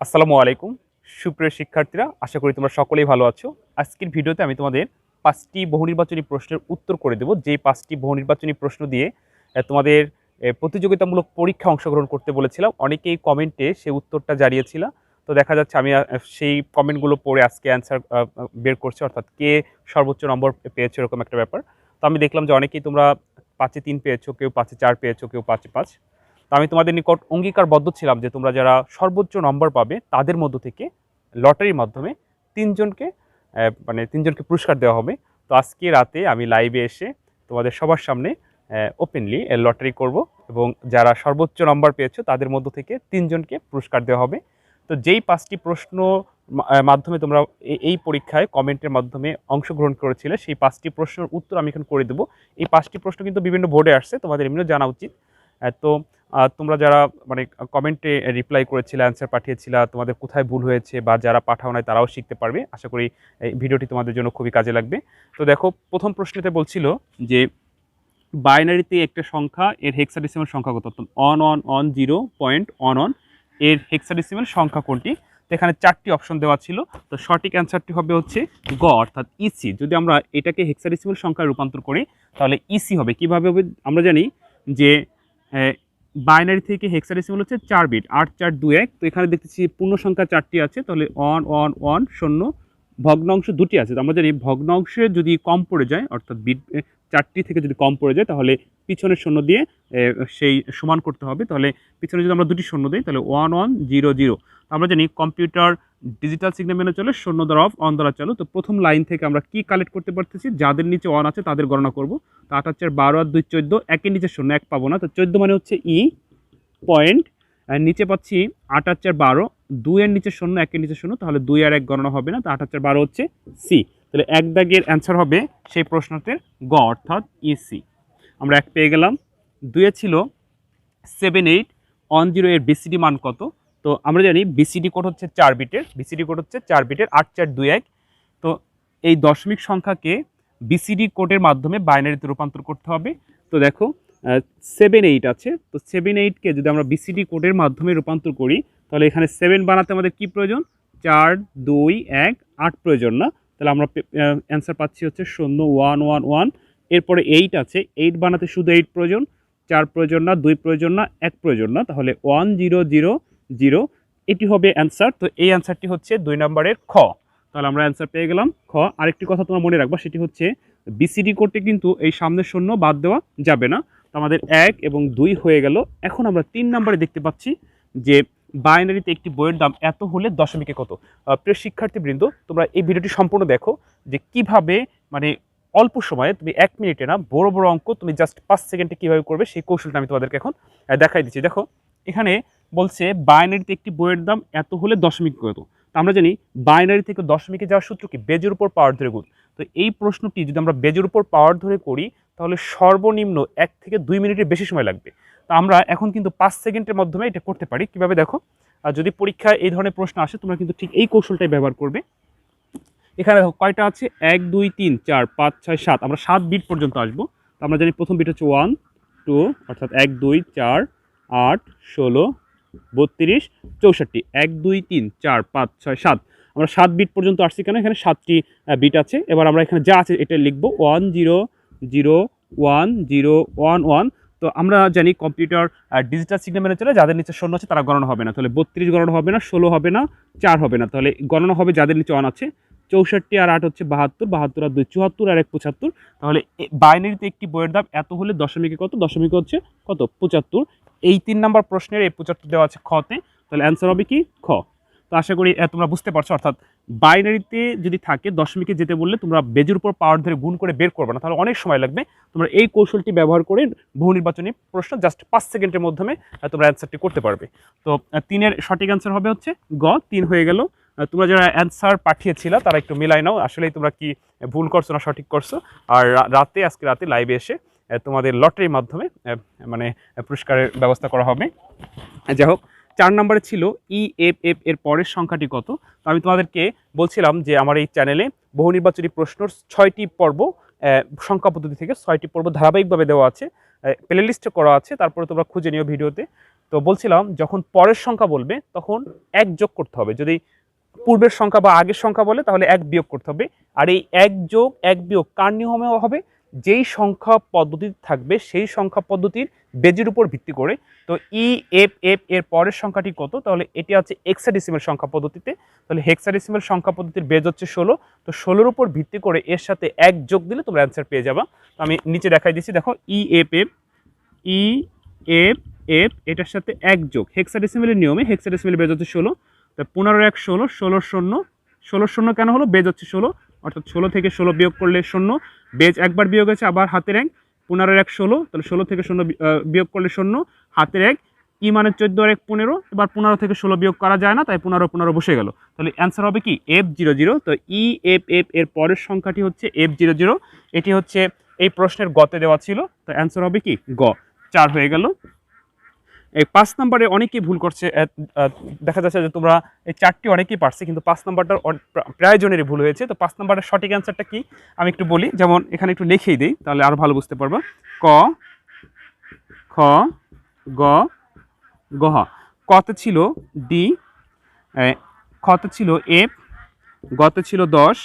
আসসালামু আলাইকুম সুপ্রিয় শিক্ষার্থীরা, আশা করি তোমরা সকলেই ভালো আছো। আজকের ভিডিওতে আমি তোমাদের 5টি বহুনির্বাচনী প্রশ্নের উত্তর করে দেব। যেই 5টি বহুনির্বাচনী প্রশ্ন দিয়ে তোমাদের প্রতিযোগিতামূলক পরীক্ষা অংশগ্রহণ করতে বলেছিলাম। অনেকেই কমেন্টে সেই উত্তরটা জানিয়েছিল। তো দেখা যাচ্ছে আমি সেই কমেন্টগুলো পড়ে আজকে অ্যান্সার বের করছি, অর্থাৎ কে সর্বোচ্চ নম্বর পেয়েছে এরকম একটা ব্যাপার। তো আমি দেখলাম যে অনেকেই তোমরা 5-এ 3 পেয়েছো, কেউ 5-এ 4 পেয়েছো, কেউ 5-এ 5। তো আমি তোমাদের নিকট অঙ্গীকারবদ্ধ ছিলাম যে তোমরা যারা সর্বোচ্চ নম্বর পাবে তাদের মধ্য থেকে লটারির মাধ্যমে তিনজনকে তিনজনকে পুরস্কার দেওয়া হবে। তো আজকে রাতে আমি লাইভে এসে তোমাদের সবার সামনে ওপেনলি লটারি করব এবং যারা সর্বোচ্চ নম্বর পেয়েছো তাদের মধ্য থেকে তিনজনকে পুরস্কার দেওয়া হবে। তো যেই 5টি প্রশ্ন মাধ্যমে তোমরা এই পরীক্ষায় কমেন্টের মাধ্যমে অংশগ্রহণ করেছিলে, সেই 5টি প্রশ্নের উত্তর আমি এখন করে দেবো। এই 5টি প্রশ্ন কিন্তু বিভিন্ন বোর্ডে আসছে, তোমাদের এমনিও জানা উচিত। তো তোমরা যারা কমেন্টে রিপ্লাই করেছিলে, অ্যান্সার পাঠিয়েছিলা, তোমাদের কোথায় ভুল হয়েছে বা যারা পাঠাও নাই তারাও শিখতে পারবে। আশা করি এই ভিডিওটি তোমাদের জন্য খুবই কাজে লাগবে। তো দেখো, প্রথম প্রশ্নতে বলছিল যে বাইনারিতে একটা সংখ্যা এর হেক্সাডেসিমাল সংখ্যা কত? অন অন অন 0.11 এর হেক্সাডেসিমাল সংখ্যা কোনটি? তো এখানে 4টি অপশন দেওয়া ছিল। তো সঠিক অ্যান্সারটি হবে হচ্ছে গ, অর্থাৎ ইসি। যদি আমরা এটাকে হেক্সাডেসিমাল সংখ্যায় রূপান্তর করি তাহলে ইসি হবে। কিভাবে হবে? আমরা জানি যে বাইনারি থেকে হেক্সাডেসিমাল হচ্ছে 4 বিট, 8 4 2 1। তো এখানে দেখতেছি পূর্ণ সংখ্যা 4টি আছে, তাহলে 1 1 1 শূন্য, ভগ্নাংশ 2টি আছে। তো আমরা জানি ভগ্নাংশে যদি কম পড়ে যায়, অর্থাৎ বিট 4টি থেকে যদি কম পড়ে যায় তাহলে পিছনের শূন্য দিয়ে সেই সমান করতে হবে। তাহলে পিছনে যদি আমরা 2টি শূন্য দিই তাহলে 1 1 0 0। আমরা জানি কম্পিউটার ডিজিটাল সিগন্যাল মেনে চলে, শূন্য দ্বারা অফ, অন দ্বারা চালু। তো প্রথম লাইন থেকে আমরা কি কালেক্ট করতে পারতেছি? যাদের নিচে 1 আছে তাদের গণনা করব। তো 8 4 12 আর 2 14, একের নিচে শূন্য, এক পাবো না। তো 14 মানে হচ্ছে ই পয়েন্ট, নিচে পাচ্ছি 8 আর 4 12, 2 এর নিচে শূন্য, একের নিচে শূন্য, তাহলে 2 আর 1 গণনা হবে না। তো 8 আর 4 12 হচ্ছে সি। তাহলে এক দাগের অ্যান্সার হবে সেই প্রশ্নটির গ, অর্থাৎ ইসি। আমরা 1 পেয়ে গেলাম। 2 ছিল 7810 এর বিসিডি মান কত? তো আমরা জানি বিসিডি কোড হচ্ছে 4 বিটের, 8 4 2 1। তো এই দশমিক সংখ্যাকে বিসিডি কোডের মাধ্যমে বাইনারিতে রূপান্তর করতে হবে। তো দেখো 78 আছে, তো 78কে যদি আমরা বিসিডি কোডের মাধ্যমে রূপান্তর করি তাহলে এখানে 7 বানাতে আমাদের কি প্রয়োজন? 4 2 1 8 প্রয়োজন না? তাহলে আমরা অ্যান্সার পাচ্ছি হচ্ছে 0 1 1 1। এরপরে 8 আছে, 8 বানাতে শুধু 8 প্রয়োজন, 4 প্রয়োজন না, 2 প্রয়োজন না, 1 প্রয়োজন না, তাহলে 1 0 0 0। এটি হবে অ্যান্সার। তো এই অ্যান্সারটি হচ্ছে 2 নম্বরের খ। তাহলে আমরা অ্যান্সার পেয়ে গেলাম খ। আরেকটি কথা তোমরা মনে রাখবা, সেটি হচ্ছে বিসিডি করতে কিন্তু এই সামনের শূন্য বাদ দেওয়া যাবে না। তো আমাদের 1 এবং 2 হয়ে গেল। এখন আমরা 3 নম্বরে দেখতে পাচ্ছি যে বাইনারিতে একটি বইয়ের দাম এত হলে দশমিকে কত? প্রিয় শিক্ষার্থীবৃন্দ, তোমরা এই ভিডিওটি সম্পূর্ণ দেখো যে কিভাবে অল্প সময়ে তুমি 1 মিনিটে না, বড় বড় অঙ্ক তুমি জাস্ট 5 সেকেন্ডে কীভাবে করবে সেই কৌশলটা আমি তোমাদেরকে এখন দেখাই দিচ্ছি। দেখো, এখানে বলছে বাইনারিতে একটি বইয়ের দাম এত হলে দশমিক কত। তো আমরা জানি বাইনারি থেকে দশমিকে যাওয়ার সূত্র কি? বেজের উপর পাওয়ার ধরে গুণ। তো এই প্রশ্নটি যদি আমরা বেজের উপর পাওয়ার ধরে করি তাহলে সর্বনিম্ন 1 থেকে 2 মিনিটের বেশি সময় লাগবে। তো আমরা এখন কিন্তু 5 সেকেন্ডের মাধ্যমে এটা করতে পারি। কিভাবে দেখো, আর যদি পরীক্ষায় এই ধরনের প্রশ্ন আসে তোমরা কিন্তু ঠিক এই কৌশলটাই ব্যবহার করবে। এখানে দেখো কয়টা আছে? 1 2 3 4 5 6 7। আমরা 7 বিট পর্যন্ত আসবো। তো আমরা জানি প্রথম বিট হচ্ছে 1 2, অর্থাৎ 1 2 4 8 16 32 64। 1 2 3 4 5 6 7। আমরা 7 বিট পর্যন্ত আসছি কেন? এখানে 7টি বিট আছে। এবার আমরা এখানে যা আছে এটা লিখবো 1 0 0 1 0 1 1। তো আমরা জানি কম্পিউটার ডিজিটাল সিগন্যাল মেনে চলে, যাদের নিচে শূন্য আছে তারা গণনা হবে না। তাহলে 32 গণনা হবে না, 16 হবে না, 4 হবে না। তাহলে গণনা হবে যাদের নিচে 1 আছে। 64 আর 8 হচ্ছে 72, 72 আর 2 74 আর 1 75। তাহলে বাইনারিতে একটি বইয়ের দাম এত হলে দশমিকে কত? দশমিকে হচ্ছে কত? 75। এই 3 নম্বর প্রশ্নের এই 75 দেওয়া আছে খতে। তাহলে অ্যান্সার হবে কি? খ। তো আশা করি তোমরা বুঝতে পারছো। অর্থাৎ বাইনারিতে যদি থাকে দশমিকে যেতে বললে তোমরা বেজের উপর পাওয়ার ধরে গুণ করে বের করবে না, তাহলে অনেক সময় লাগবে। তোমরা এই কৌশলটি ব্যবহার করে বহু নির্বাচনী প্রশ্ন জাস্ট 5 সেকেন্ডের মাধ্যমে তোমরা অ্যান্সারটি করতে পারবে। তো 3-এর সঠিক অ্যান্সার হবে হচ্ছে গ। 3 হয়ে গেল। তোমরা যারা অ্যান্সার পাঠিয়েছিল তারা একটু মিলাই নাও, আসলেই তোমরা কি ভুল করছো না সঠিক করছো। আর আজকে রাতে লাইভে এসে তোমাদের লটারির মাধ্যমে পুরস্কারের ব্যবস্থা করা হবে। যাই হোক, 4 নম্বরে ছিল ইএফএফ এর পরের সংখ্যাটি কত? তো আমি তোমাদেরকে বলছিলাম যে আমার এই চ্যানেলে বহু নির্বাচনী প্রশ্নর 6টি পর্ব সংখ্যা পদ্ধতি থেকে 6টি পর্ব ধারাবাহিকভাবে দেওয়া আছে, প্লে লিস্টে করা আছে। তারপরে তোমরা খুঁজে নিও ভিডিওতে। তো বলছিলাম যখন পরের সংখ্যা বলবে তখন এক যোগ করতে হবে, যদি পূর্বের সংখ্যা বা আগের সংখ্যা বলে তাহলে এক বিয়োগ করতে হবে। আর এই এক যোগ এক বিয়োগ কার নিয়মে হবে, যেই সংখ্যা পদ্ধতি থাকবে সেই সংখ্যা পদ্ধতির বেজের উপর ভিত্তি করে। তো ই এফ এফ এর পরের সংখ্যাটি কত, তাহলে এটি আছে হেক্সাডেসিমাল সংখ্যা পদ্ধতিতে, তাহলে হেক্সাডেসিমাল সংখ্যা পদ্ধতির বেজ হচ্ছে 16। তো 16-র উপর ভিত্তি করে এর সাথে এক যোগ দিলে তোমরা অ্যান্সার পেয়ে যাবা। তো আমি নিচে দেখাই দিচ্ছি, দেখো E F F E F F এটার সাথে এক যোগ হেক্সাডেসিমালের নিয়মে, হেক্সাডেসিমালের বেজ হচ্ছে 16। তা 15 এক 16, 16 শূন্য, 16 শূন্য কেন হলো, বেজ হচ্ছে 16, অর্থাৎ 16 থেকে 16 বিয়োগ করলে 0, বেজ একবার বিয়োগ হয়েছে আবার হাতের এক, 15 এক 16, তাহলে 16 থেকে 0 বিয়োগ করলে 0, হাতের এক, ই মানে 14 আর 1 15, এবার 15 থেকে 16 বিয়োগ করা যায় না, তাই 15 15 বসে গেল, তাহলে অ্যান্সার হবে কি F00। তো ই এফ এফ এর পরের সংখ্যাটি হচ্ছে F00, এটি হচ্ছে এই প্রশ্নের গতে দেওয়া ছিল, তো অ্যান্সার হবে কি গ। 4 হয়ে গেল। এই 5 নম্বরে অনেকেই ভুল করছে, দেখা যাচ্ছে যে তোমরা এই 4টি অনেকেই পারছে, কিন্তু 5 নম্বরটার প্রায় জনেরই ভুল হয়েছে। তো 5 নম্বরের সঠিক অ্যান্সারটা কি আমি একটু বলি, যেমন এখানে একটু লিখেই দিই তাহলে আরো ভালো বুঝতে পারবা। ক, খ, গ, গহ। কতে ছিল ডি, খতে ছিল এফ, গতে ছিল 10,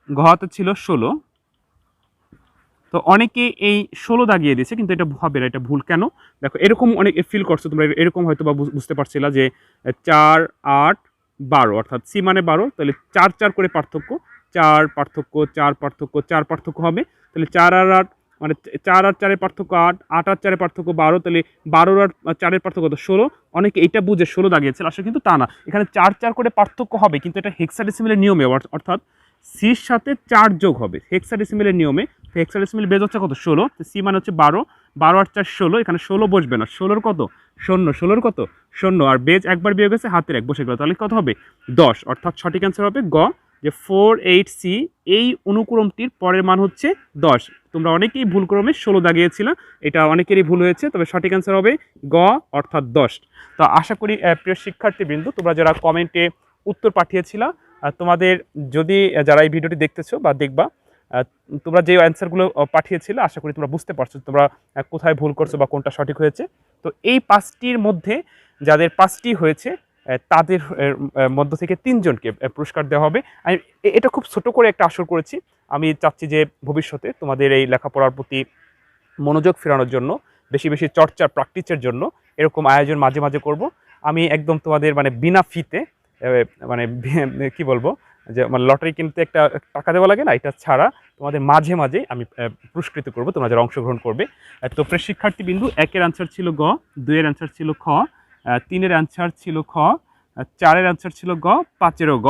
ঘতে ছিল 16। তো অনেকে এই 16 দাগিয়ে দিয়েছে, কিন্তু এটা হবে না, এটা ভুল। কেন দেখো, এরকম অনেক ফিল করছো তোমরা, এরকম হয়তো বা বুঝতে পারছিলা যে 4 8 12, অর্থাৎ সি মানে 12, তাহলে 4 4 করে পার্থক্য, 4 পার্থক্য 4 পার্থক্য 4 পার্থক্য হবে, তাহলে 4 আর 8 মানে 4 আর 4 এর পার্থক্য 8, 8 আর 4 এর পার্থক্য 12, তাহলে 12 আর 4 এর পার্থক্য কত 16। অনেকে এটা বুঝে 16 দাগিয়েছে, আসলে কিন্তু তা না, এখানে 4 4 করে পার্থক্য হবে, কিন্তু এটা হেক্সাডেসিমালের নিয়মে, অর্থাৎ সির সাথে 4 যোগ হবে হেক্সাডেসিমালের নিয়মে। হেক্সাডেসিমাল বেজ হচ্ছে কত 16, সি মানে হচ্ছে 12, 12 আর 4 16, এখানে 16 বসবে না, 16-র কত 0, 16-র কত 0, আর বেজ একবার বিয়োগ হয়েছে হাতের এক বসে গেল, তাহলে কত হবে 10, অর্থাৎ সঠিক অ্যান্সার হবে গ, যে 4 8 C এই অনুক্রমটির পরের মান হচ্ছে 10। তোমরা অনেকেই ভুল ক্রমে 16 দাগিয়েছিল, এটা অনেকেরই ভুল হয়েছে, তবে সঠিক অ্যান্সার হবে গ, অর্থাৎ 10। তো আশা করি প্রিয় শিক্ষার্থীবৃন্দ, তোমরা যারা কমেন্টে উত্তর পাঠিয়েছিলা, তোমাদের যদি যারা এই ভিডিওটি দেখতেছো বা দেখবা, তোমরা যে অ্যান্সারগুলো পাঠিয়েছিলে আশা করি তোমরা বুঝতে পারছো তোমরা কোথায় ভুল করছো বা কোনটা সঠিক হয়েছে। তো এই 5টির মধ্যে যাদের 5টি হয়েছে তাদের মধ্য থেকে 3 জনকে পুরস্কার দেওয়া হবে। আমি এটা খুব ছোট করে একটা আসর করেছি, আমি চাচ্ছি যে ভবিষ্যতে তোমাদের এই লেখাপড়ার প্রতি মনোযোগ ফেরানোর জন্য, বেশি বেশি চর্চা প্র্যাকটিসের জন্য এরকম আয়োজন মাঝে মাঝে করব। আমি একদম তোমাদের মানে বিনা ফিতে, মানে কি বলবো, যে মানে লটারি কিনতে একটা টাকা দেওয়া লাগে না, এটা ছাড়া তোমাদের মাঝে মাঝে আমি পুরস্কৃত করব তোমরা যারা অংশগ্রহণ করবে। তো প্রিয় শিক্ষার্থীবৃন্দু, 1-এর অ্যান্সার ছিল গ, 2-এর অ্যান্সার ছিল খ, 3-এর অ্যান্সার ছিল খ, 4-এর অ্যান্সার ছিল গ, 5-এরও গ।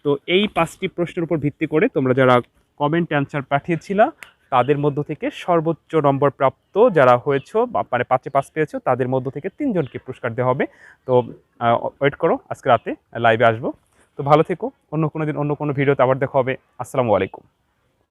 তো এই 5টি প্রশ্নের উপর ভিত্তি করে তোমরা যারা কমেন্ট অ্যান্সার পাঠিয়েছিলা তাদের মধ্য থেকে সর্বোচ্চ নম্বর প্রাপ্ত যারা হয়েছো বা মানে 5-এ 5 পেয়েছো তাদের মধ্য থেকে 3 জনকে পুরস্কার দেওয়া হবে। তো ওয়েট করো, আজকে রাতে লাইভে আসবো। তো ভালো থেকো, অন্য কোনো দিন অন্য কোনো ভিডিওতে আবার দেখা হবে। আসসালামু আলাইকুম।